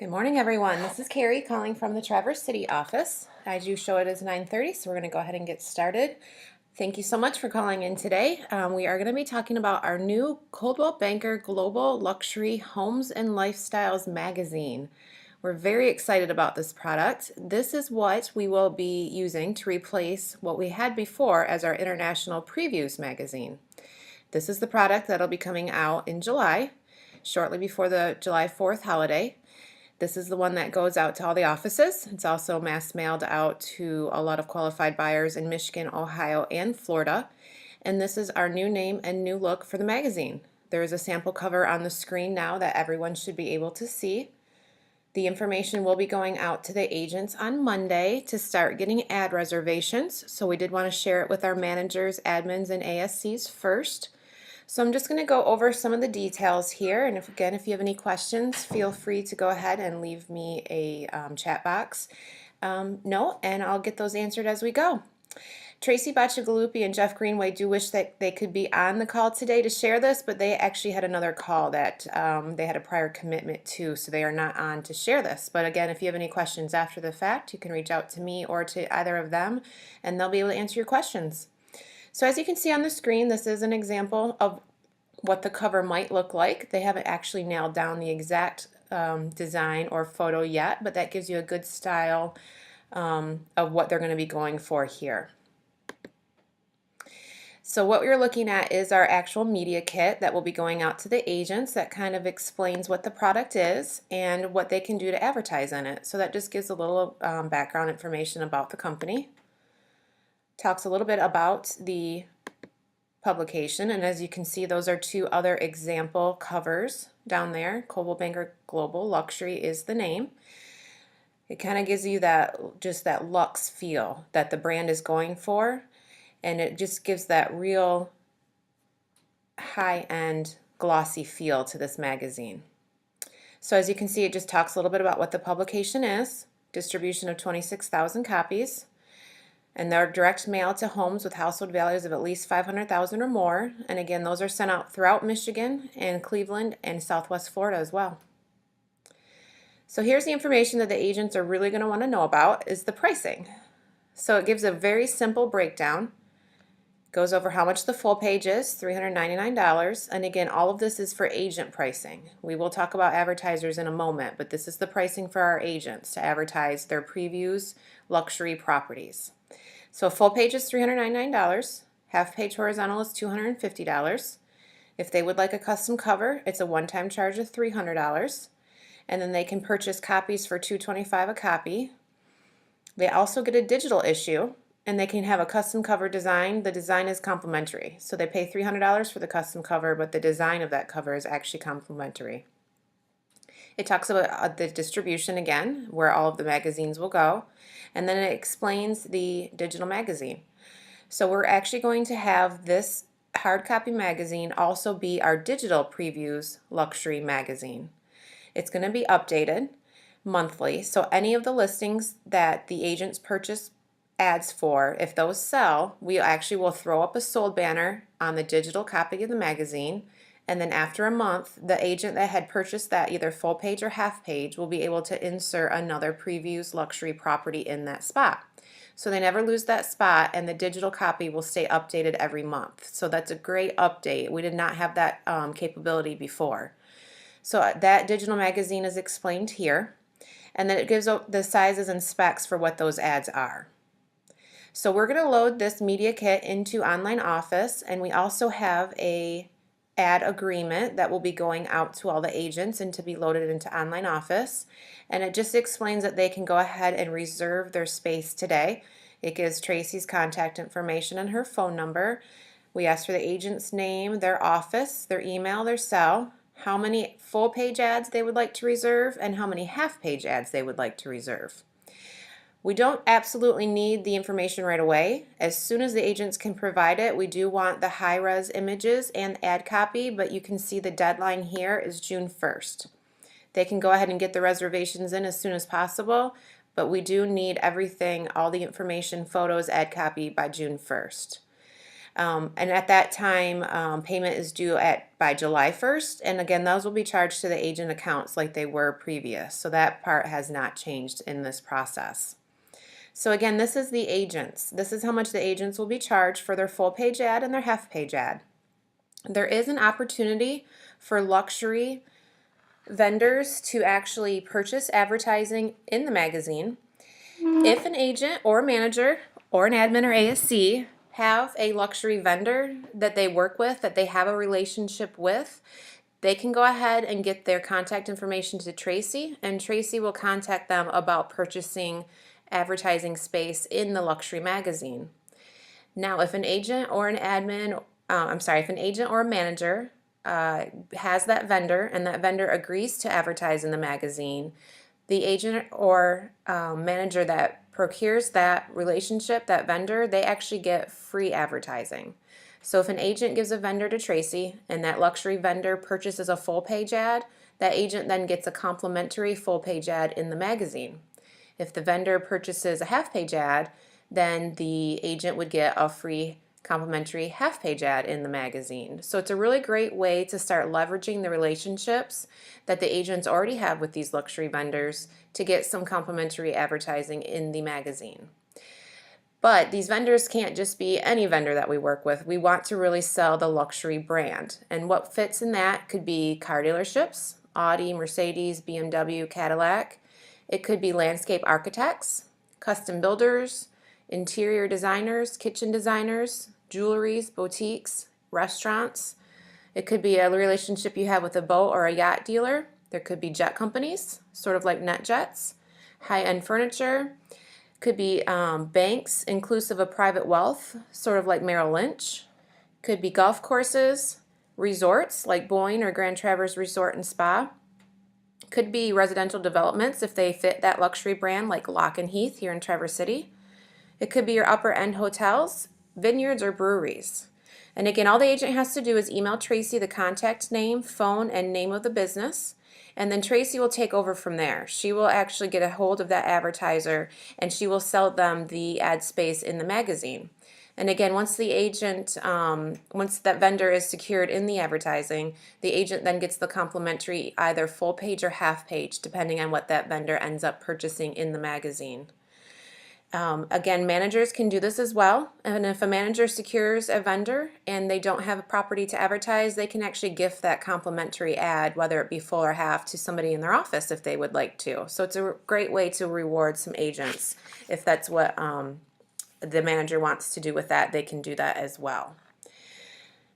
Good morning, everyone. This is Carrie calling from the Traverse City office. I do show it as 9:30, so we're going to go ahead and get started. Thank you so much for calling in today. We are going to be talking about our new Coldwell Banker Global Luxury Homes and Lifestyles magazine. We're very excited about this product. This is what we will be using to replace what we had before as our International Previews magazine. This is the product that'll be coming out in July, shortly before the July 4th holiday. This is the one that goes out to all the offices. It's also mass mailed out to a lot of qualified buyers in Michigan, Ohio, and Florida. And this is our new name and new look for the magazine. There is a sample cover on the screen now that everyone should be able to see. The information will be going out to the agents on Monday to start getting ad reservations. So we did want to share it with our managers, admins, and ASCs first. So I'm just going to go over some of the details here, and if you have any questions, feel free to go ahead and leave me a chat box note, and I'll get those answered as we go. Tracy Bacigalupi and Jeff Greenway do wish that they could be on the call today to share this, but they actually had another call that they had a prior commitment to, so they are not on to share this. But again, if you have any questions after the fact, you can reach out to me or to either of them, and they'll be able to answer your questions. So as you can see on the screen, this is an example of what the cover might look like. They haven't actually nailed down the exact design or photo yet, but that gives you a good style of what they're going to be going for here. So what we're looking at is our actual media kit that will be going out to the agents that kind of explains what the product is and what they can do to advertise in it. So that just gives a little background information about the company. Talks a little bit about the publication, and as you can see, those are two other example covers down there. Coldwell Banker Global Luxury is the name. It kind of gives you just that luxe feel that the brand is going for, and it just gives that real high-end glossy feel to this magazine. So as you can see, it just talks a little bit about what the publication is, distribution of 26,000 copies, and they're direct mail to homes with household values of at least $500,000 or more. And again, those are sent out throughout Michigan and Cleveland and Southwest Florida as well. So here's the information that the agents are really going to want to know about is the pricing. So it gives a very simple breakdown. Goes over how much the full page is, $399. And again, all of this is for agent pricing. We will talk about advertisers in a moment, but this is the pricing for our agents to advertise their previews luxury properties. So a full page is $399, half page horizontal is $250. If they would like a custom cover, it's a one-time charge of $300, and then they can purchase copies for $225 a copy. They also get a digital issue, and they can have a custom cover design. The design is complimentary, so they pay $300 for the custom cover, but the design of that cover is actually complimentary. It talks about the distribution again, where all of the magazines will go, and then it explains the digital magazine. So we're actually going to have this hard copy magazine also be our digital previews luxury magazine. It's going to be updated monthly, so any of the listings that the agents purchase ads for, if those sell, we actually will throw up a sold banner on the digital copy of the magazine. And then after a month, the agent that had purchased that either full page or half page will be able to insert another previews luxury property in that spot. So they never lose that spot, and the digital copy will stay updated every month. So that's a great update. We did not have that capability before. So that digital magazine is explained here, and then it gives the sizes and specs for what those ads are. So we're going to load this media kit into Online Office, and we also have a ad agreement that will be going out to all the agents and to be loaded into Online Office, and it just explains that they can go ahead and reserve their space today. It gives Tracy's contact information and her phone number. We ask for the agent's name, their office, their email, their cell, how many full page ads they would like to reserve, and how many half page ads they would like to reserve. We don't absolutely need the information right away. As soon as the agents can provide it, we do want the high-res images and ad copy, but you can see the deadline here is June 1st. They can go ahead and get the reservations in as soon as possible, but we do need everything, all the information, photos, ad copy by June 1st. And at that time, payment is due by July 1st. And again, those will be charged to the agent accounts like they were previous. So that part has not changed in this process. So again, this is the agents. This is how much the agents will be charged for their full page ad and their half page ad. There is an opportunity for luxury vendors to actually purchase advertising in the magazine if an agent or manager or an admin or ASC have a luxury vendor that they work with, that they have a relationship with. They can go ahead and get their contact information to Tracy, and Tracy will contact them about purchasing advertising space in the luxury magazine. Now, if an agent or an if an agent or a manager has that vendor and that vendor agrees to advertise in the magazine, the agent or manager that procures that relationship, that vendor, they actually get free advertising. So if an agent gives a vendor to Tracy and that luxury vendor purchases a full page ad, that agent then gets a complimentary full page ad in the magazine. If the vendor purchases a half page ad, then the agent would get a free complimentary half page ad in the magazine. So it's a really great way to start leveraging the relationships that the agents already have with these luxury vendors to get some complimentary advertising in the magazine. But these vendors can't just be any vendor that we work with. We want to really sell the luxury brand. And what fits in that could be car dealerships, Audi, Mercedes, BMW, Cadillac. It could be landscape architects, custom builders, interior designers, kitchen designers, jewelries, boutiques, restaurants. It could be a relationship you have with a boat or a yacht dealer. There could be jet companies, sort of like NetJets, high-end furniture. Could be banks, inclusive of private wealth, sort of like Merrill Lynch. Could be golf courses, resorts like Boyne or Grand Traverse Resort and Spa. Could be residential developments if they fit that luxury brand like Lock and Heath here in Traverse City. It could be your upper end hotels, vineyards, or breweries. And again, all the agent has to do is email Tracy the contact name, phone, and name of the business. And then Tracy will take over from there. She will actually get a hold of that advertiser and she will sell them the ad space in the magazine. And again, once that vendor is secured in the advertising, the agent then gets the complimentary either full page or half page, depending on what that vendor ends up purchasing in the magazine. Again, managers can do this as well. And if a manager secures a vendor and they don't have a property to advertise, they can actually gift that complimentary ad, whether it be full or half, to somebody in their office if they would like to. So it's a great way to reward some agents. If that's what the manager wants to do with that, they can do that as well.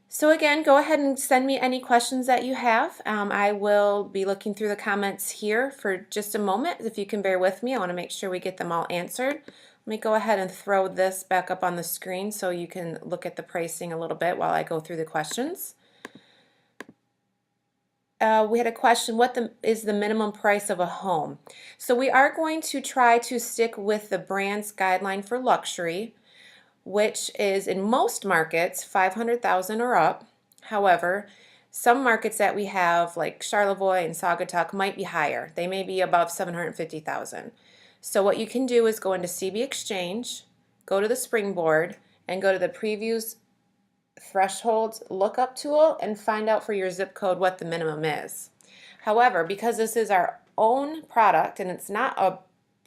So again, go ahead and send me any questions that you have. I will be looking through the comments here for just a moment. If you can bear with me, I want to make sure we get them all answered. Let me go ahead and throw this back up on the screen so you can look at the pricing a little bit while I go through the questions. We had a question, what is the minimum price of a home? So we are going to try to stick with the brand's guideline for luxury, which is in most markets $500,000 or up. However, some markets that we have, like Charlevoix and Saugatuck, might be higher. They may be above $750,000. So what you can do is go into CB Exchange, go to the Springboard, and go to the Previews Thresholds Lookup tool and find out for your zip code what the minimum is. However, because this is our own product and it's not a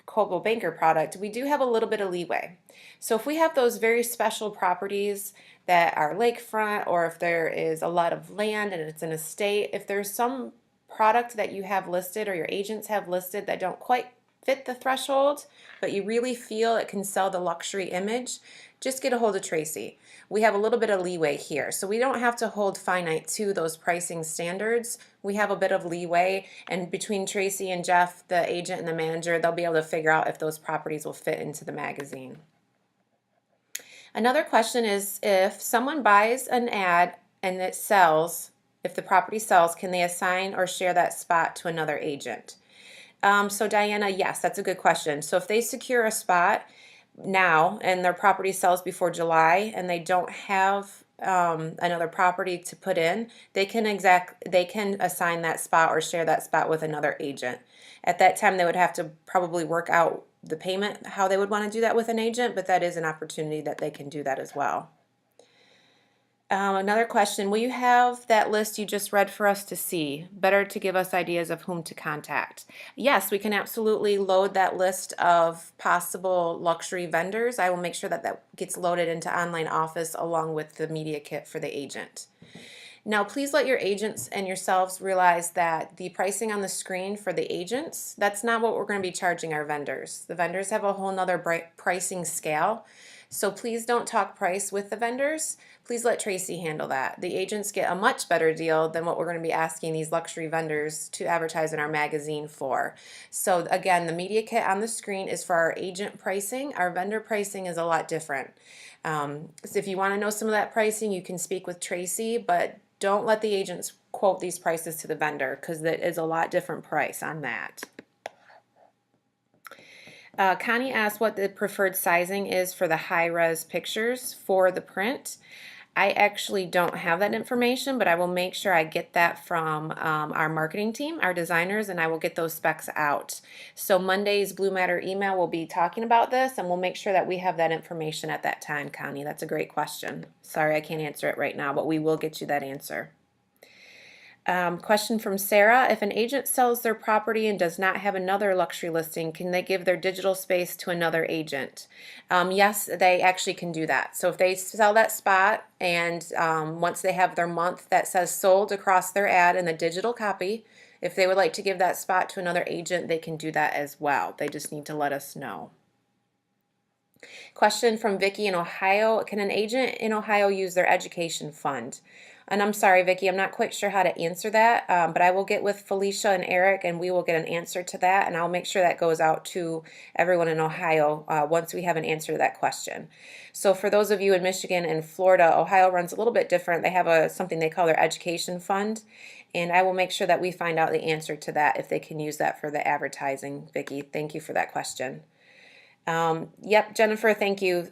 Coldwell Banker product, we do have a little bit of leeway. So if we have those very special properties that are lakefront, or if there is a lot of land and it's an estate, if there's some product that you have listed or your agents have listed that don't quite fit the threshold, but you really feel it can sell the luxury image, just get a hold of Tracy. We have a little bit of leeway here, so we don't have to hold finite to those pricing standards. We have a bit of leeway, and between Tracy and Jeff, the agent and the manager, they'll be able to figure out if those properties will fit into the magazine. Another question is, if someone buys an ad and it sells, if the property sells, can they assign or share that spot to another agent? So Diana, yes, that's a good question. So if they secure a spot now and their property sells before July and they don't have another property to put in, they can assign that spot or share that spot with another agent. At that time, they would have to probably work out the payment, how they would want to do that with an agent, but that is an opportunity that they can do that as well. Another question, will you have that list you just read for us to see? Better to give us ideas of whom to contact. Yes, we can absolutely load that list of possible luxury vendors. I will make sure that that gets loaded into Online Office along with the media kit for the agent. Now, please let your agents and yourselves realize that the pricing on the screen for the agents, that's not what we're going to be charging our vendors. The vendors have a whole nother pricing scale. So please don't talk price with the vendors. Please let Tracy handle that. The agents get a much better deal than what we're going to be asking these luxury vendors to advertise in our magazine for. So again, the media kit on the screen is for our agent pricing. Our vendor pricing is a lot different. So if you want to know some of that pricing, you can speak with Tracy, but don't let the agents quote these prices to the vendor because that is a lot different price on that. Connie asked what the preferred sizing is for the high-res pictures for the print. I actually don't have that information, but I will make sure I get that from our marketing team, our designers, and I will get those specs out. So Monday's Blue Matter email will be talking about this, and we'll make sure that we have that information at that time, Connie. That's a great question. Sorry I can't answer it right now, but we will get you that answer. Question from Sarah, if an agent sells their property and does not have another luxury listing, can they give their digital space to another agent? Yes, they actually can do that. So if they sell that spot and once they have their month that says sold across their ad in the digital copy, if they would like to give that spot to another agent, they can do that as well. They just need to let us know. Question from Vicki in Ohio, can an agent in Ohio use their education fund? And I'm sorry, Vicki, I'm not quite sure how to answer that, but I will get with Felicia and Eric and we will get an answer to that, and I'll make sure that goes out to everyone in Ohio once we have an answer to that question. So for those of you in Michigan and Florida, Ohio runs a little bit different. They have something they call their education fund, and I will make sure that we find out the answer to that if they can use that for the advertising. Vicki, thank you for that question. Yep, Jennifer, thank you.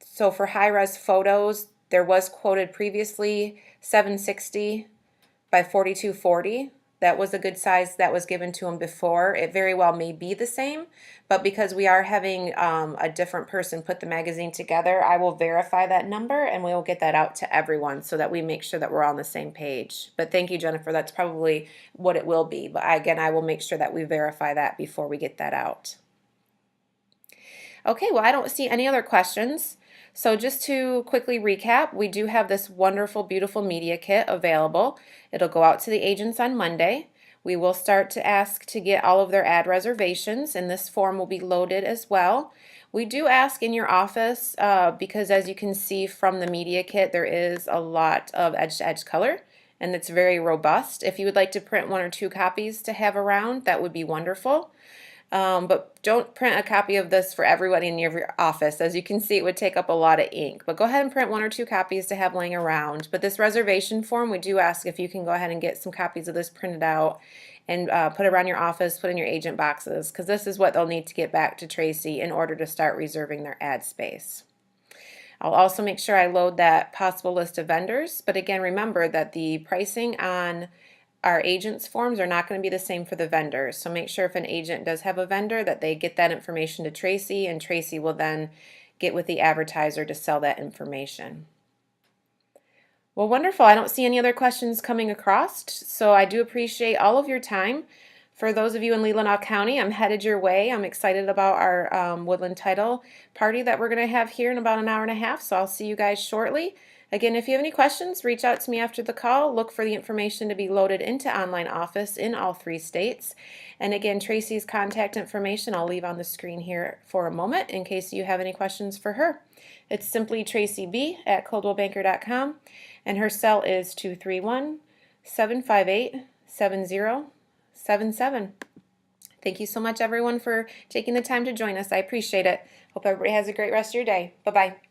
So for high-res photos, there was quoted previously 760 by 4240. That was a good size that was given to them before. It very well may be the same, but because we are having a different person put the magazine together, I will verify that number and we will get that out to everyone so that we make sure that we're on the same page. But thank you, Jennifer. That's probably what it will be. But again, I will make sure that we verify that before we get that out. Okay, well, I don't see any other questions. So just to quickly recap, we do have this wonderful, beautiful media kit available. It'll go out to the agents on Monday. We will start to ask to get all of their ad reservations, and this form will be loaded as well. We do ask in your office because as you can see from the media kit, there is a lot of edge-to-edge color, and it's very robust. If you would like to print 1 or 2 copies to have around, that would be wonderful. But don't print a copy of this for everybody in your office. As you can see, it would take up a lot of ink. But go ahead and print 1 or 2 copies to have laying around. But this reservation form, we do ask if you can go ahead and get some copies of this printed out and put it around your office, put in your agent boxes, because this is what they'll need to get back to Tracy in order to start reserving their ad space. I'll also make sure I load that possible list of vendors. But again, remember that the pricing on our agents forms are not going to be the same for the vendors. So make sure if an agent does have a vendor that they get that information to Tracy, and Tracy will then get with the advertiser to sell that information. Well, wonderful. I don't see any other questions coming across, so I do appreciate all of your time. For those of you in Leelanau County, I'm headed your way. I'm excited about our Woodland Title party that we're going to have here in about an hour and a half, so I'll see you guys shortly. Again, if you have any questions, reach out to me after the call. Look for the information to be loaded into Online Office in all 3 states. And again, Tracy's contact information I'll leave on the screen here for a moment in case you have any questions for her. It's simply tracyb@coldwellbanker.com, and her cell is 231-758-7077. Thank you so much, everyone, for taking the time to join us. I appreciate it. Hope everybody has a great rest of your day. Bye-bye.